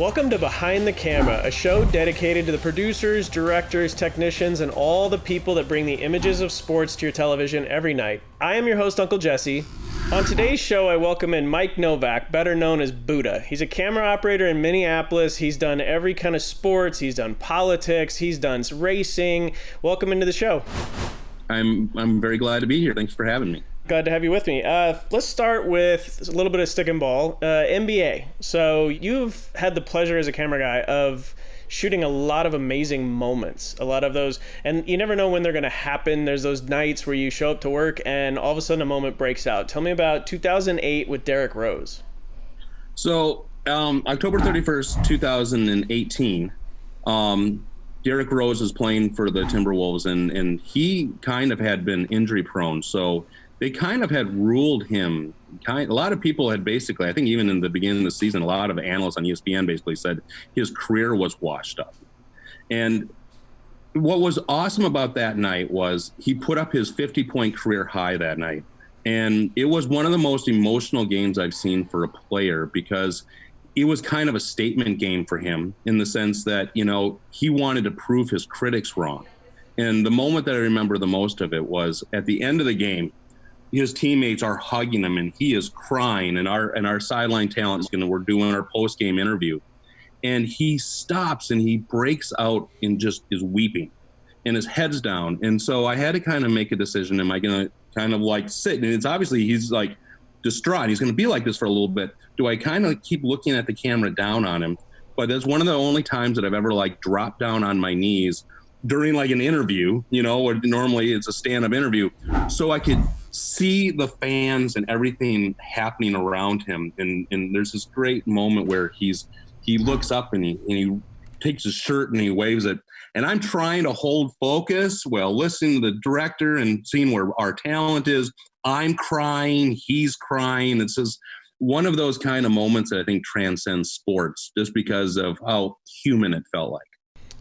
Welcome to Behind the Camera, a show dedicated to the producers, directors, technicians, and all the people that bring the images of sports to your television every night. I am your host, Uncle Jesse. On today's show, I welcome in Mike Novak, better known as Buddha. He's a camera operator in Minneapolis. He's done every kind of sports. He's done politics. He's done racing. Welcome into the show. I'm very glad to be here. Thanks for having me. Glad to have you with me. Let's start with a little bit of stick and ball. NBA. So you've had the pleasure as a camera guy of shooting a lot of amazing moments, a lot of those, and you never know when they're going to happen. There's those nights where you show up to work and all of a sudden a moment breaks out. Tell me about 2008 with Derrick Rose. So October 31st, 2018, Derrick Rose is playing for the Timberwolves, and he kind of had been injury prone. So they kind of had ruled him. A lot of people had basically, I think even in the beginning of the season, a lot of analysts on ESPN basically said his career was washed up. And what was awesome about that night was he put up his 50-point career high that night. And it was one of the most emotional games I've seen for a player because it was kind of a statement game for him in the sense that, you know, he wanted to prove his critics wrong. And the moment that I remember the most of it was at the end of the game, his teammates are hugging him and he is crying, and our sideline talent is we're doing our post-game interview, and he stops and he breaks out and just is weeping and his head's down. And so I had to kind of make a decision. Am I going to kind of like sit? And it's obviously he's like distraught. He's going to be like this for a little bit. Do I kind of keep looking at the camera down on him? But that's one of the only times that I've ever like dropped down on my knees during like an interview, you know, or normally it's a stand-up interview, so I could see the fans and everything happening around him. And there's this great moment where he looks up and he takes his shirt and he waves it. And I'm trying to hold focus while listening to the director and seeing where our talent is. I'm crying, he's crying. It's just one of those kind of moments that I think transcends sports just because of how human it felt like.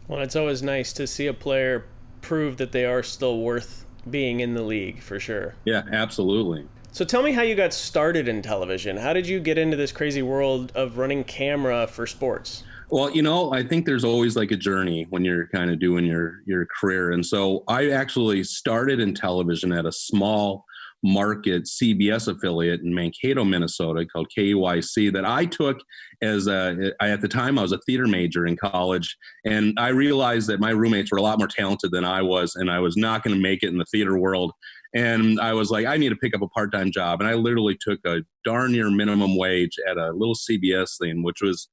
Well, it's always nice to see a player prove that they are still worth being in the league, for sure. Yeah, absolutely. So tell me how you got started in television. How did you get into this crazy world of running camera for sports? Well, you know, I think there's always like a journey when you're kind of doing your career. And so I actually started in television at a small market CBS affiliate in Mankato, Minnesota called KUYC that I took as at the time I was a theater major in college, and I realized that my roommates were a lot more talented than I was, and I was not going to make it in the theater world. And I was like, I need to pick up a part-time job. And I literally took a darn near minimum wage at a little CBS thing, which was,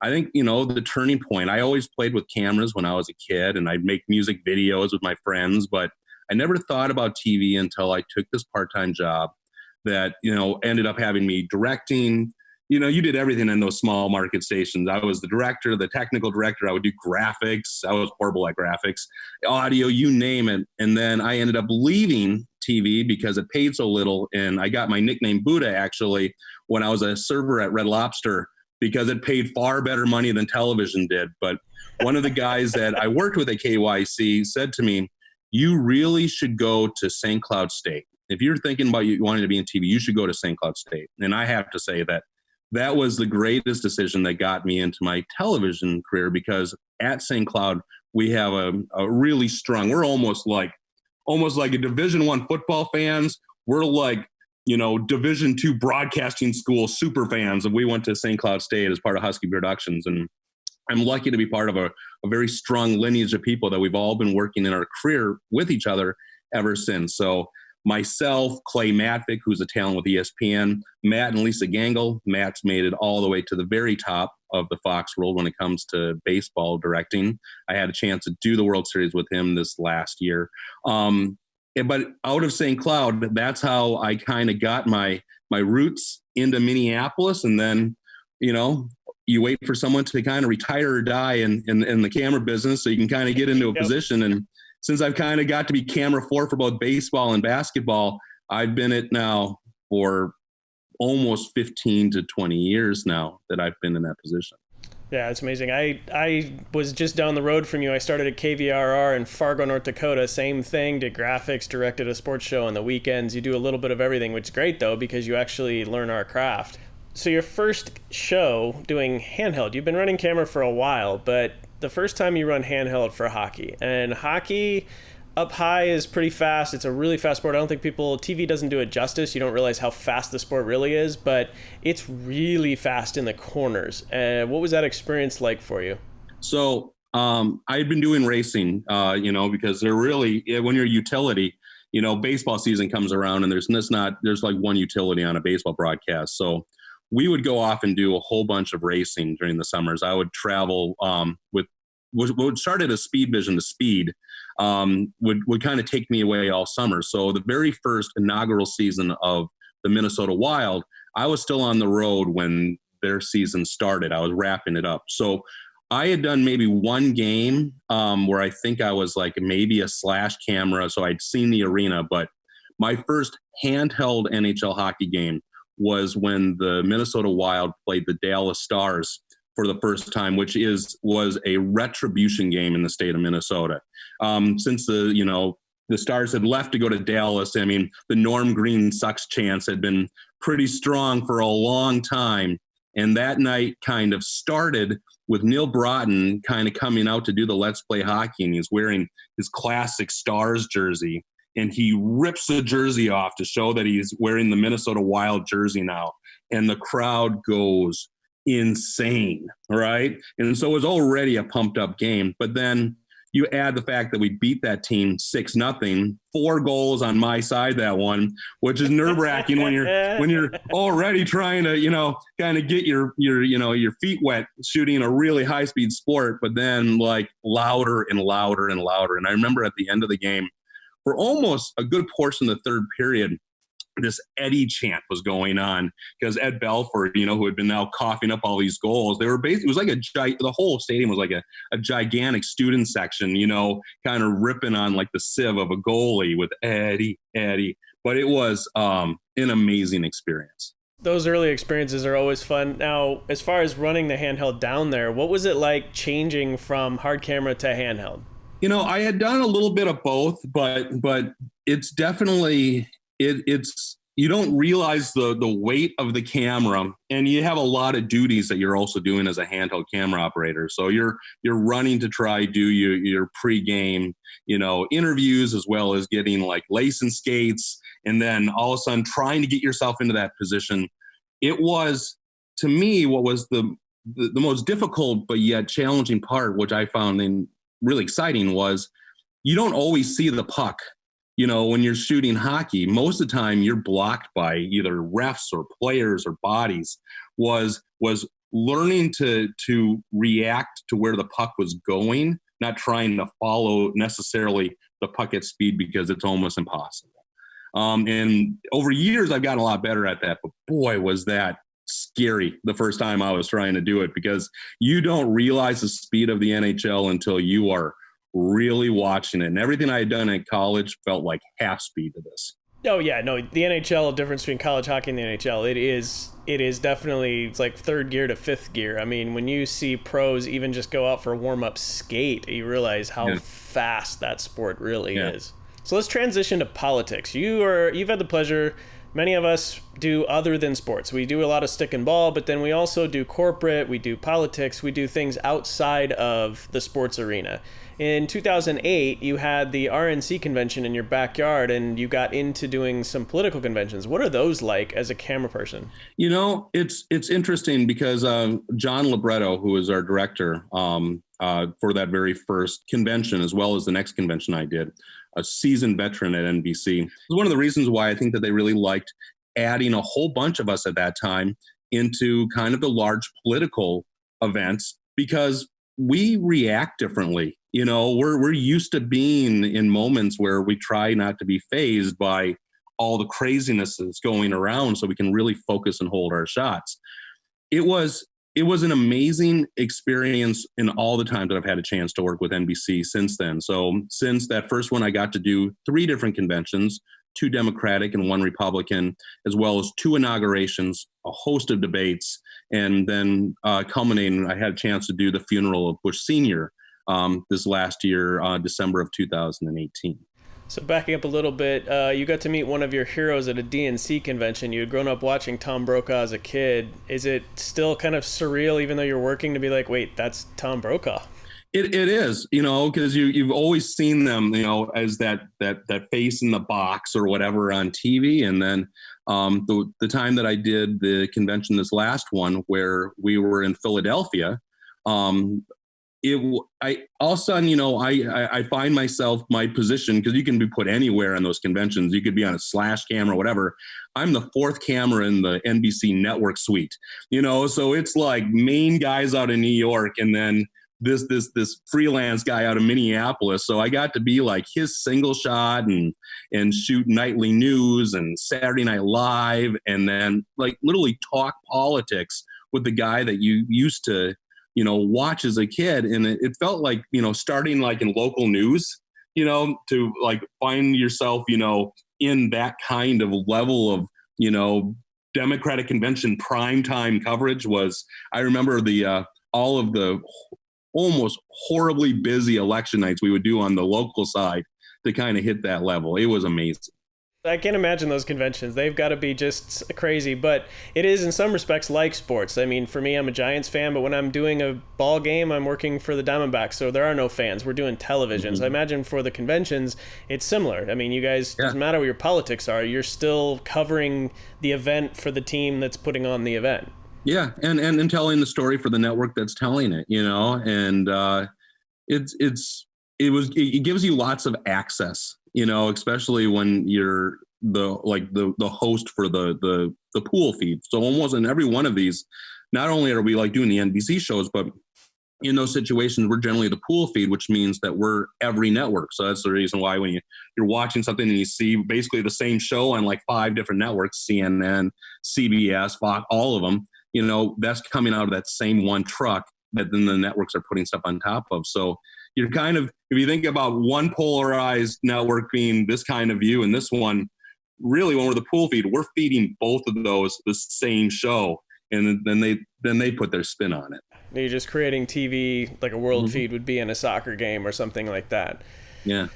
I think, you know, the turning point. I always played with cameras when I was a kid, and I'd make music videos with my friends, but I never thought about TV until I took this part-time job that, you know, ended up having me directing. You know, you did everything in those small market stations. I was the director, the technical director. I would do graphics. I was horrible at graphics, audio, you name it. And then I ended up leaving TV because it paid so little. And I got my nickname Buddha actually when I was a server at Red Lobster because it paid far better money than television did. But one of the guys that I worked with at KYC said to me, you really should go to St. Cloud State. If you're thinking about you wanting to be in TV, you should go to St. Cloud State. And I have to say that was the greatest decision that got me into my television career, because at St. Cloud, we have a really strong, we're almost like a Division I football fans. We're like, you know, Division II broadcasting school super fans. And we went to St. Cloud State as part of Husky Productions. And I'm lucky to be part of a very strong lineage of people that we've all been working in our career with each other ever since. So myself, Clay Matvick, who's a talent with ESPN, Matt and Lisa Gangle. Matt's made it all the way to the very top of the Fox world when it comes to baseball directing. I had a chance to do the World Series with him this last year. But out of St. Cloud, that's how I kind of got my roots into Minneapolis. And then, you know, you wait for someone to kind of retire or die in the camera business so you can kind of get into a position. And since I've kind of got to be camera for both baseball and basketball, I've been it now for almost 15 to 20 years now that I've been in that position. Yeah, it's amazing. I was just down the road from you. I started at KVRR in Fargo, North Dakota. Same thing, did graphics, directed a sports show on the weekends. You do a little bit of everything, which is great, though, because you actually learn our craft. So your first show doing handheld, you've been running camera for a while, but the first time you run handheld for hockey, and hockey up high is pretty fast. It's a really fast sport. I don't think TV doesn't do it justice. You don't realize how fast the sport really is, but it's really fast in the corners. What was that experience like for you? So I had been doing racing, because they're really, when you're a utility, baseball season comes around and there's like one utility on a baseball broadcast. So we would go off and do a whole bunch of racing during the summers. I would travel with what started as Speed Vision to Speed, would kind of take me away all summer. So the very first inaugural season of the Minnesota Wild, I was still on the road when their season started. I was wrapping it up. So I had done maybe one game where I think I was like maybe a slash camera. So I'd seen the arena, but my first handheld NHL hockey game was when the Minnesota Wild played the Dallas Stars for the first time, which was a retribution game in the state of Minnesota. Since the Stars had left to go to Dallas, I mean, the Norm Green sucks chants had been pretty strong for a long time. And that night kind of started with Neil Broughton kind of coming out to do the Let's Play Hockey, and he's wearing his classic Stars jersey, and he rips the jersey off to show that he's wearing the Minnesota Wild jersey now. And the crowd goes insane, right? And so it was already a pumped up game. But then you add the fact that we beat that team 6-0, 4 goals on my side that one, which is nerve wracking when you're already trying to, kind of get your feet wet shooting a really high speed sport, but then like louder and louder and louder. And I remember at the end of the game, for almost a good portion of the third period, this Eddie chant was going on because Ed Belford, who had been now coughing up all these goals, they were basically, it was like the whole stadium was like a gigantic student section, kind of ripping on like the sieve of a goalie with Eddie. But it was an amazing experience. Those early experiences are always fun. Now, as far as running the handheld down there, what was it like changing from hard camera to handheld? I had done a little bit of both, but it's definitely, it's you don't realize the weight of the camera, and you have a lot of duties that you're also doing as a handheld camera operator. So you're running to try do your pregame, interviews, as well as getting like lace and skates, and then all of a sudden trying to get yourself into that position. It was, to me, what was the most difficult but yet challenging part, which I found really exciting, was you don't always see the puck. When you're shooting hockey, most of the time you're blocked by either refs or players or bodies. Was learning to react to where the puck was going, not trying to follow necessarily the puck at speed, because it's almost impossible. And over years, I've gotten a lot better at that. But boy, was that scary the first time I was trying to do it, because you don't realize the speed of the NHL until you are really watching it. And everything I had done in college felt like half speed to this. Oh yeah, no, the NHL, difference between college hockey and the NHL, it is definitely, it's like third gear to fifth gear. I mean, when you see pros even just go out for a warm-up skate, you realize how fast that sport really is. So let's transition to politics. You've had the pleasure, many of us do other than sports. We do a lot of stick and ball, but then we also do corporate, we do politics, we do things outside of the sports arena. In 2008, you had the RNC convention in your backyard, and you got into doing some political conventions. What are those like as a camera person? It's interesting because John Libretto, who is our director for that very first convention, as well as the next convention I did, a seasoned veteran at NBC, was one of the reasons why I think that they really liked adding a whole bunch of us at that time into kind of the large political events, because we react differently. We're used to being in moments where we try not to be fazed by all the craziness that's going around, so we can really focus and hold our shots. It was an amazing experience in all the times that I've had a chance to work with NBC since then. So since that first one, I got to do 3 different conventions, 2 Democratic and 1 Republican, as well as 2 inaugurations, a host of debates, and then culminating, I had a chance to do the funeral of Bush Sr. This last year, December of 2018. So backing up a little bit, you got to meet one of your heroes at a DNC convention. You had grown up watching Tom Brokaw as a kid. Is it still kind of surreal, even though you're working, to be like, wait, that's Tom Brokaw? It is, because you've always seen them, as that face in the box or whatever on TV. And then the time that I did the convention, this last one where we were in Philadelphia, I all of a sudden, I find myself, my position, because you can be put anywhere on those conventions. You could be on a slash camera, whatever. I'm the fourth camera in the NBC network suite, so it's like main guys out in New York, and then this freelance guy out of Minneapolis. So I got to be like his single shot and shoot nightly news and Saturday Night Live, and then like literally talk politics with the guy that you used to watch as a kid. And it felt like, starting like in local news, to like find yourself, in that kind of level of, Democratic convention primetime coverage was, I remember all of the almost horribly busy election nights we would do on the local side to kind of hit that level. It was amazing. I can't imagine those conventions. They've got to be just crazy, but it is in some respects like sports. I mean, for me, I'm a Giants fan, but when I'm doing a ball game, I'm working for the Diamondbacks, so there are no fans. We're doing television. So I imagine for the conventions, it's similar. I mean, you guys, doesn't matter what your politics are, you're still covering the event for the team that's putting on the event. Yeah, and telling the story for the network that's telling it, and it gives you lots of access, especially when you're the host for the pool feed. So almost in every one of these, not only are we like doing the NBC shows, but in those situations, we're generally the pool feed, which means that we're every network. So that's the reason why when you're watching something and you see basically the same show on like 5 different networks, CNN, CBS, Fox, all of them, that's coming out of that same one truck that then the networks are putting stuff on top of. So you're kind of, if you think about one polarized network being this kind of view and this one, really when we're the pool feed, we're feeding both of those the same show. And then they put their spin on it. You're just creating TV like a world feed would be in a soccer game or something like that. Yeah.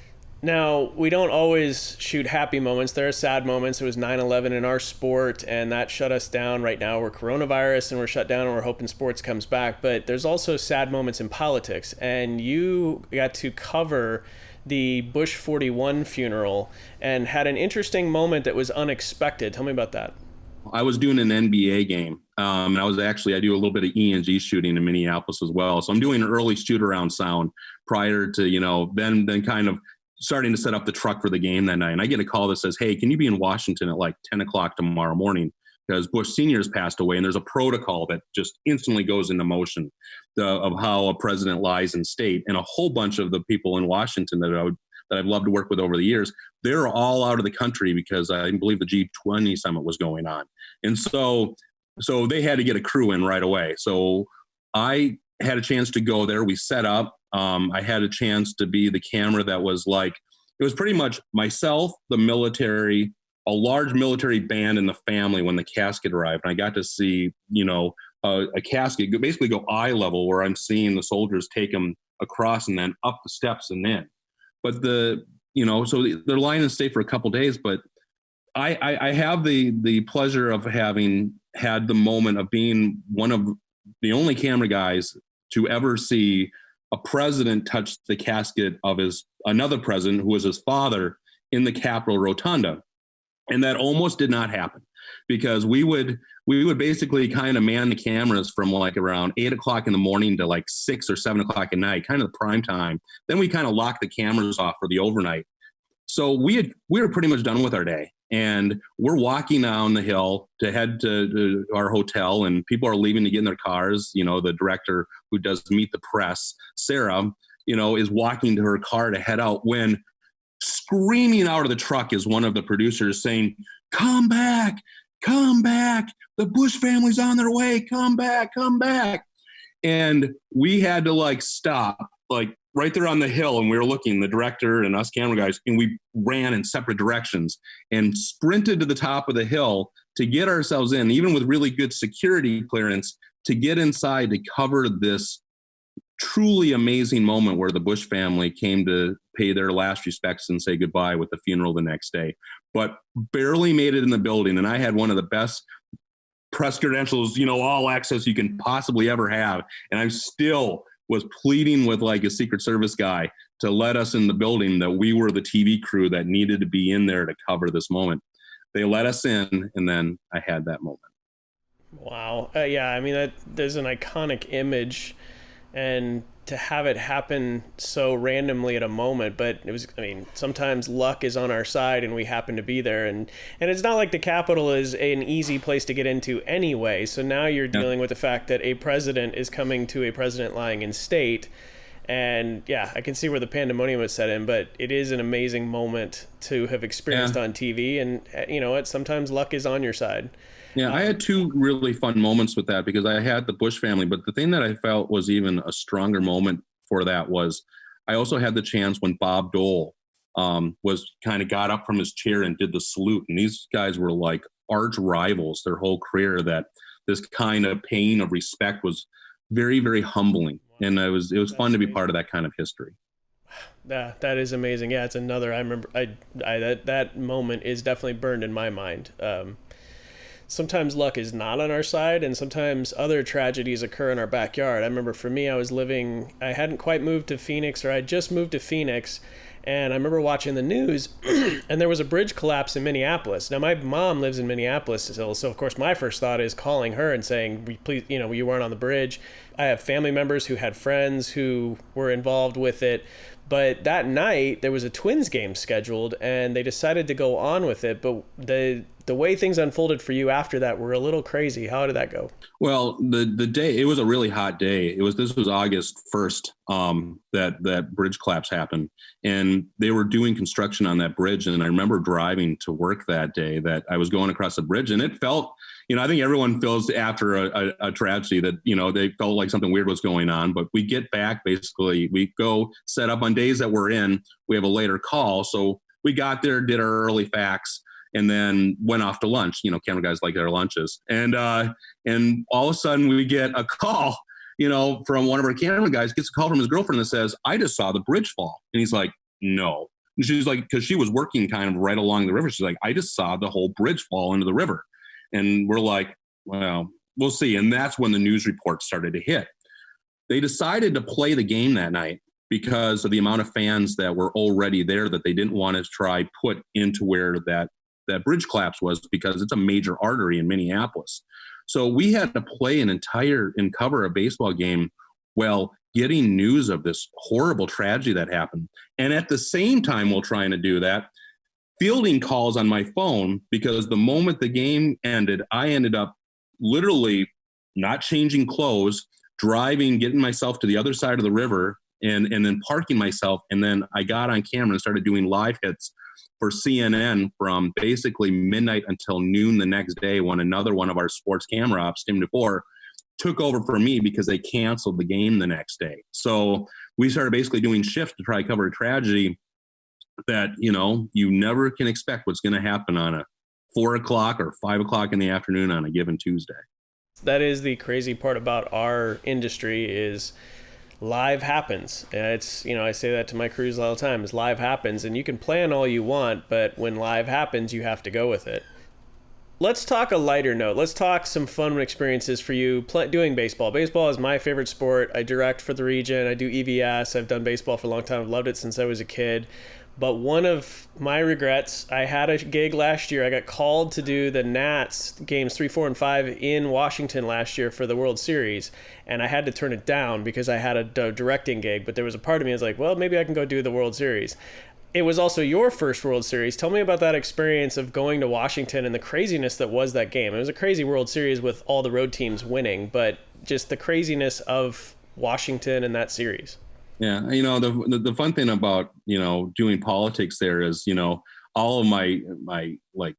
Now, we don't always shoot happy moments. There are sad moments. It was 9/11 in our sport, and that shut us down. Right now, we're coronavirus, and we're shut down, and we're hoping sports comes back. But there's also sad moments in politics, and you got to cover the Bush 41 funeral and had an interesting moment that was unexpected. Tell me about that. I was doing an NBA game. And I do a little bit of E&G shooting in Minneapolis as well. So I'm doing an early shoot around sound prior to, then kind of starting to set up the truck for the game that night. And I get a call that says, hey, can you be in Washington at like 10 o'clock tomorrow morning? Because Bush Sr. has passed away, and there's a protocol that just instantly goes into motion of how a president lies in state. And a whole bunch of the people in Washington that I've loved to work with over the years, they're all out of the country because I believe the G20 summit was going on. And so they had to get a crew in right away. So I had a chance to go there. We set up. I had a chance to be the camera that was like, it was pretty much myself, the military, a large military band, and the family when the casket arrived. And I got to see, a casket basically go eye level where I'm seeing the soldiers take them across and then up the steps and in. But so they're lying in state for a couple of days, but I have the pleasure of having had the moment of being one of the only camera guys to ever see a president touch the casket of another president who was his father in the Capitol Rotunda. And that almost did not happen because we would basically kind of man the cameras from like around 8 o'clock in the morning to like 6 or 7 o'clock at night, kind of the prime time. Then we kind of lock the cameras off for the overnight. So we were pretty much done with our day, and we're walking down the hill to head to our hotel, and people are leaving to get in their cars. The director who does Meet the Press, Sarah, is walking to her car to head out when screaming out of the truck is one of the producers saying, come back, the Bush family's on their way, come back. And we had to like stop, like right there on the hill, and we were looking, the director and us camera guys, and we ran in separate directions and sprinted to the top of the hill to get ourselves in, even with really good security clearance, to get inside to cover this truly amazing moment where the Bush family came to pay their last respects and say goodbye with the funeral the next day, but barely made it in the building. And I had one of the best press credentials, all access you can possibly ever have. And I still was pleading with like a Secret Service guy to let us in the building, that we were the TV crew that needed to be in there to cover this moment. They let us in, and then I had that moment. Wow. Yeah, I mean, there's an iconic image, and to have it happen so randomly at a moment, but it was, I mean, sometimes luck is on our side and we happen to be there, and it's not like the Capitol is an easy place to get into anyway. So now you're dealing with the fact that a president is coming to a president lying in state. And yeah, I can see where the pandemonium was set in, but it is an amazing moment to have experienced on TV. And you know what? Sometimes luck is on your side. Yeah, I had two really fun moments with that, because I had the Bush family, but the thing that I felt was even a stronger moment for that was I also had the chance when Bob Dole was kind of got up from his chair and did the salute. And these guys were like arch rivals their whole career, that this kind of pain of respect was very, very humbling. And it was fun to be part of that kind of history. That is amazing. Yeah, it's another, I remember that moment is definitely burned in my mind. Sometimes luck is not on our side, and sometimes other tragedies occur in our backyard. I remember for me, I hadn't quite moved to Phoenix, or I just moved to Phoenix, and I remember watching the news, and there was a bridge collapse in Minneapolis. Now, my mom lives in Minneapolis still, so of course my first thought is calling her and saying, please, you weren't on the bridge. I have family members who had friends who were involved with it. But that night, there was a Twins game scheduled, and they decided to go on with it. But the way things unfolded for you after that were a little crazy. How did that go? Well, the day, it was a really hot day. This was August 1st that bridge collapse happened, and they were doing construction on that bridge. And I remember driving to work that day, that I was going across the bridge, and it felt, I think everyone feels after a tragedy that, they felt like something weird was going on. But we get back, basically, we go set up on days that we're in, we have a later call. So we got there, did our early facts, and then went off to lunch. Camera guys like their lunches. And all of a sudden we get a call, from one of our camera guys, gets a call from his girlfriend that says, "I just saw the bridge fall." And he's like, "No." And she's like, because she was working kind of right along the river. She's like, "I just saw the whole bridge fall into the river." And we're like, well, we'll see. And that's when the news reports started to hit. They decided to play the game that night because of the amount of fans that were already there, that they didn't want to try put into where that bridge collapse was, because it's a major artery in Minneapolis. So we had to play and cover a baseball game while getting news of this horrible tragedy that happened. And at the same time, while trying to do that, fielding calls on my phone, because the moment the game ended, I ended up literally not changing clothes, driving, getting myself to the other side of the river, and then parking myself. And then I got on camera and started doing live hits for CNN from basically midnight until noon the next day, when another one of our sports camera ops, Tim DeFore, took over for me because they canceled the game the next day. So we started basically doing shifts to try to cover a tragedy that, you never can expect what's going to happen on a 4 o'clock or 5 o'clock in the afternoon on a given Tuesday. That is the crazy part about our industry, is live happens. It's, I say that to my crews all the time, is live happens, and you can plan all you want, but when live happens, you have to go with it. Let's talk a lighter note. Let's talk some fun experiences for you doing baseball. Baseball is my favorite sport. I direct for the region. I do EVS. I've done baseball for a long time. I've loved it since I was a kid. But one of my regrets, I had a gig last year. I got called to do the Nats games 3, 4, and 5 in Washington last year for the World Series. And I had to turn it down because I had a directing gig. But there was a part of me that was like, well, maybe I can go do the World Series. It was also your first World Series. Tell me about that experience of going to Washington and the craziness that was that game. It was a crazy World Series with all the road teams winning, but just the craziness of Washington and that series. Yeah, the fun thing about, doing politics there is, all of my like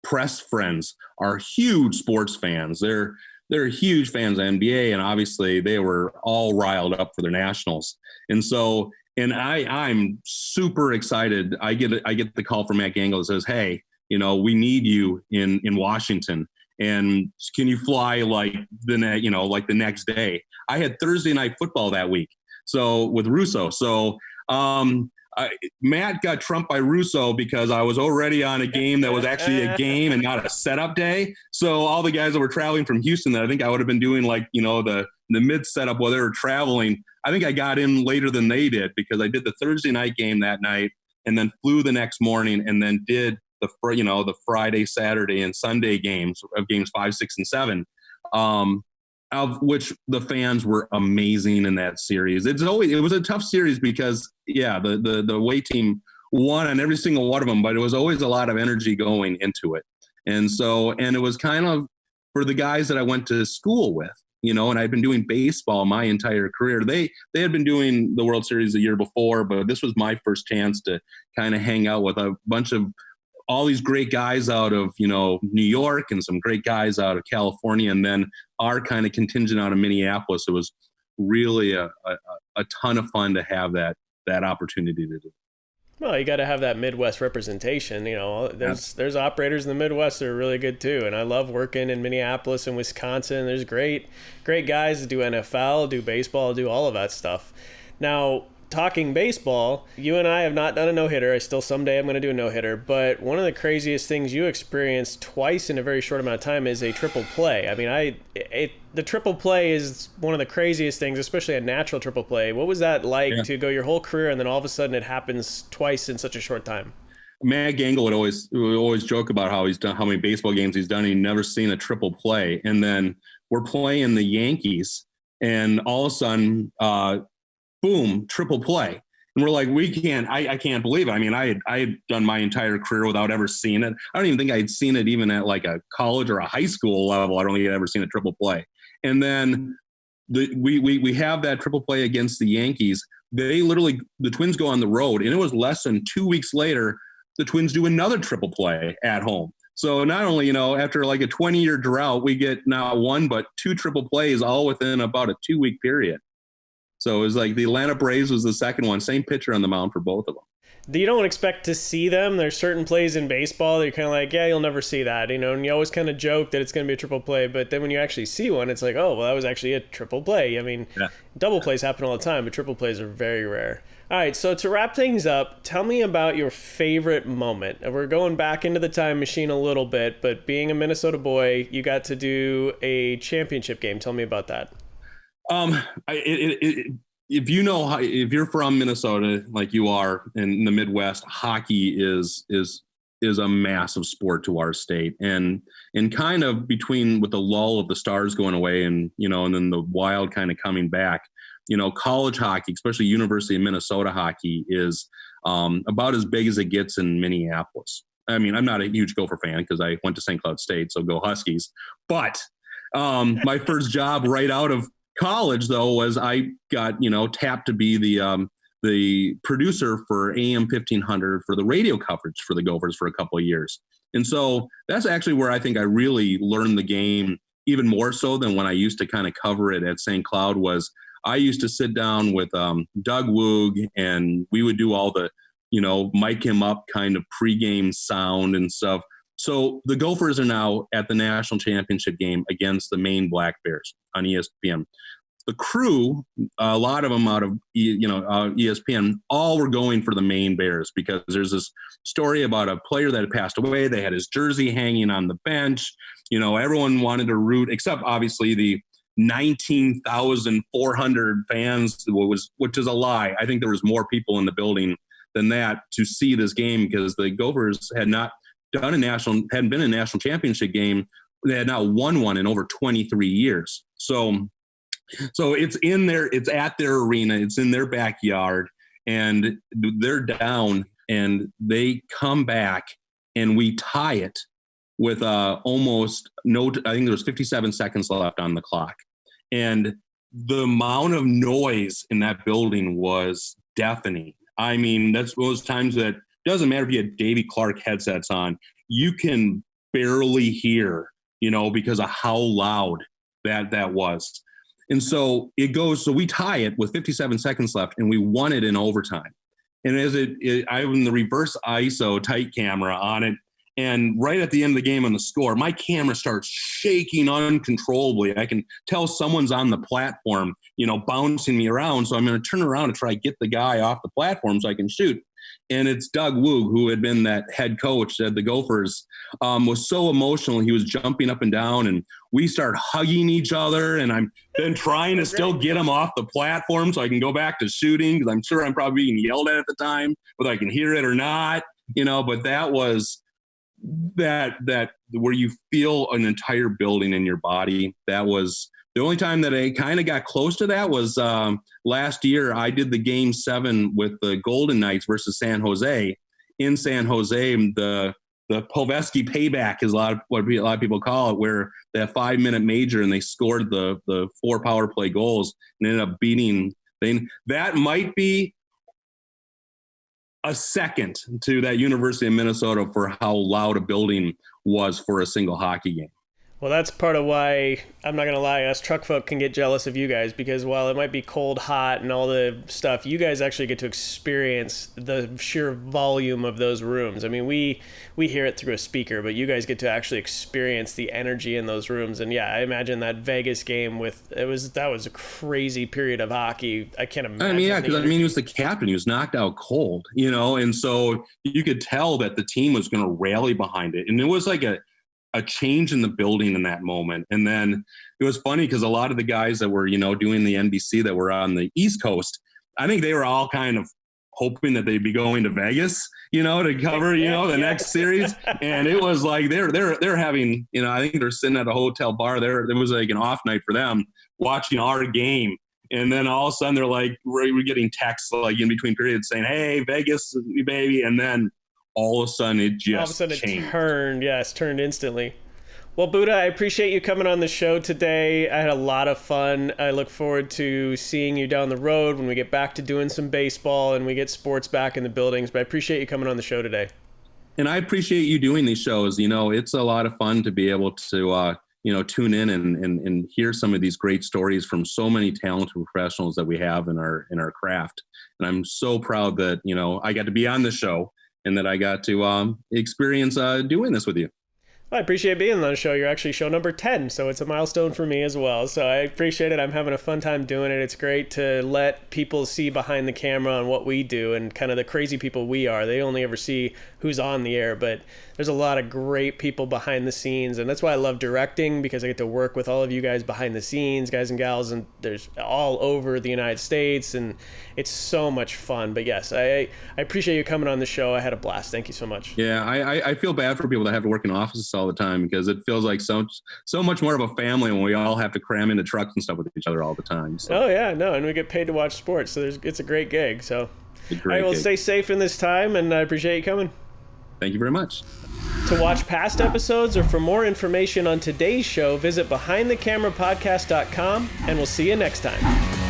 press friends are huge sports fans. They're huge fans of NBA, and obviously they were all riled up for their nationals. And so, I'm super excited. I get the call from Matt Gangle that says, "Hey, we need you in Washington." and can you fly like like the next day? I had Thursday night football that week. So with Russo. So, Matt got trumped by Russo because I was already on a game that was actually a game and not a setup day. So all the guys that were traveling from Houston that I think I would have been doing the mid setup while they were traveling, I think I got in later than they did because I did the Thursday night game that night and then flew the next morning and then did the Friday, Saturday, and Sunday games of games 5, 6, and 7. Of which the fans were amazing in that series. It was a tough series because the away team won on every single one of them, but it was always a lot of energy going into it. And it was kind of for the guys that I went to school with, and I'd been doing baseball my entire career. They had been doing the World Series the year before, but this was my first chance to kind of hang out with a bunch of all these great guys out of, New York and some great guys out of California. And then our kind of contingent out of Minneapolis. It was really a ton of fun to have that opportunity to do. Well, you got to have that Midwest representation. There's operators in the Midwest that are really good too. And I love working in Minneapolis and Wisconsin. There's great guys that do NFL, do baseball, do all of that stuff. Now, talking baseball, you and I have not done a no-hitter. Someday I'm going to do a no-hitter. But one of the craziest things you experienced twice in a very short amount of time is a triple play. I mean, the triple play is one of the craziest things, especially a natural triple play. What was that like to go your whole career and then all of a sudden it happens twice in such a short time? Matt Gangle would always joke about how he's done, how many baseball games he's done, and he'd never seen a triple play. And then we're playing the Yankees, and all of a sudden, boom, triple play. And we're like, I can't believe it. I mean, I had done my entire career without ever seeing it. I don't even think I'd seen it even at like a college or a high school level. I don't think I'd ever seen a triple play. And then we have that triple play against the Yankees. The Twins go on the road, and it was less than 2 weeks later, the Twins do another triple play at home. So not only, after like a 20-year drought, we get not one, but 2 triple plays all within about a 2-week period. So it was like the Atlanta Braves was the second one, same pitcher on the mound for both of them. You don't expect to see them. There's certain plays in baseball that you're kind of like, yeah, you'll never see that, and you always kind of joke that it's going to be a triple play, but then when you actually see one, it's like, oh, well, that was actually a triple play. I mean, double plays happen all the time, but triple plays are very rare. All right, so to wrap things up, tell me about your favorite moment. We're going back into the time machine a little bit, but being a Minnesota boy, you got to do a championship game. Tell me about that. If you're from Minnesota, like you are in the Midwest, hockey is a massive sport to our state, and kind of between with the lull of the Stars going away and then the Wild kind of coming back, college hockey, especially University of Minnesota hockey, is about as big as it gets in Minneapolis. I mean, I'm not a huge Gopher fan because I went to St. Cloud State, so go Huskies. But my first job right out of college, though, was I got tapped to be the producer for AM 1500 for the radio coverage for the Gophers for a couple of years. And so that's actually where I think I really learned the game even more so than when I used to kind of cover it at St. Cloud. Was I used to sit down with Doug Woog, and we would do all the mic him up kind of pregame sound and stuff. So the Gophers are now at the national championship game against the Maine Black Bears on ESPN. The crew, a lot of them out of ESPN, all were going for the Maine Bears because there's this story about a player that had passed away. They had his jersey hanging on the bench. Everyone wanted to root, except obviously the 19,400 fans, which is a lie. I think there was more people in the building than that to see this game because the Gophers hadn't been a national championship game. They had not won one in over 23 years. So it's in there, it's at their arena, it's in their backyard, and they're down, and they come back, and we tie it with I think there was 57 seconds left on the clock. And the amount of noise in that building was deafening. I mean, that's those times that doesn't matter if you had Davy Clark headsets on, you can barely hear, because of how loud that was. And so it goes, so we tie it with 57 seconds left, and we won it in overtime. And as I have the reverse ISO tight camera on it, And right at the end of the game on the score, my camera starts shaking uncontrollably. I can tell someone's on the platform, bouncing me around. So I'm going to turn around and try to get the guy off the platform so I can shoot. And it's Doug Woog, who had been that head coach at the Gophers, was so emotional. He was jumping up and down, and we start hugging each other. And I'm then trying to still get him off the platform so I can go back to shooting, because I'm sure I'm probably being yelled at the time, whether I can hear it or not. But that was that where you feel an entire building in your body. That was the only time that I kind of got close to that was last year. I did the Game 7 with the Golden Knights versus San Jose. In San Jose, the Povesky payback is what a lot of people call it, where that 5-minute major and they scored the 4 power play goals and ended up beating. That might be a second to that University of Minnesota for how loud a building was for a single hockey game. Well, that's part of why, I'm not going to lie, us truck folk can get jealous of you guys, because while it might be cold, hot, and all the stuff, you guys actually get to experience the sheer volume of those rooms. I mean, we hear it through a speaker, but you guys get to actually experience the energy in those rooms. And yeah, I imagine that Vegas game that was a crazy period of hockey. I can't imagine. Because he was the captain. He was knocked out cold, and so you could tell that the team was going to rally behind it. And it was like a change in the building in that moment. And then it was funny because a lot of the guys that were, doing the NBC that were on the East Coast, I think they were all kind of hoping that they'd be going to Vegas, to cover, the next series. And it was like, they're having, I think they're sitting at a hotel bar there. It was like an off night for them watching our game. And then all of a sudden they're like, we're getting texts like in between periods saying, "Hey, Vegas, baby." And then all of a sudden it just changed. It turned instantly. Well, Buddha, I appreciate you coming on the show today. I had a lot of fun. I look forward to seeing you down the road when we get back to doing some baseball and we get sports back in the buildings. But I appreciate you coming on the show today. And I appreciate you doing these shows. It's a lot of fun to be able to, tune in and hear some of these great stories from so many talented professionals that we have in our craft. And I'm so proud that, I got to be on the show and that I got to experience doing this with you. Well, I appreciate being on the show. You're actually show number 10, so it's a milestone for me as well. So I appreciate it. I'm having a fun time doing it. It's great to let people see behind the camera on what we do and kind of the crazy people we are. They only ever see who's on the air, but there's a lot of great people behind the scenes, and that's why I love directing, because I get to work with all of you guys behind the scenes, guys and gals, and there's all over the United States, and it's so much fun. But yes, I appreciate you coming on the show. I had a blast. Thank you so much. Yeah, I feel bad for people that have to work in offices all the time, because it feels like so much more of a family when we all have to cram into trucks and stuff with each other all the time. So. Oh yeah, no, and we get paid to watch sports, so it's a great gig. So I will stay safe in this time, and I appreciate you coming. Thank you very much. To watch past episodes or for more information on today's show, visit BehindTheCameraPodcast.com, and we'll see you next time.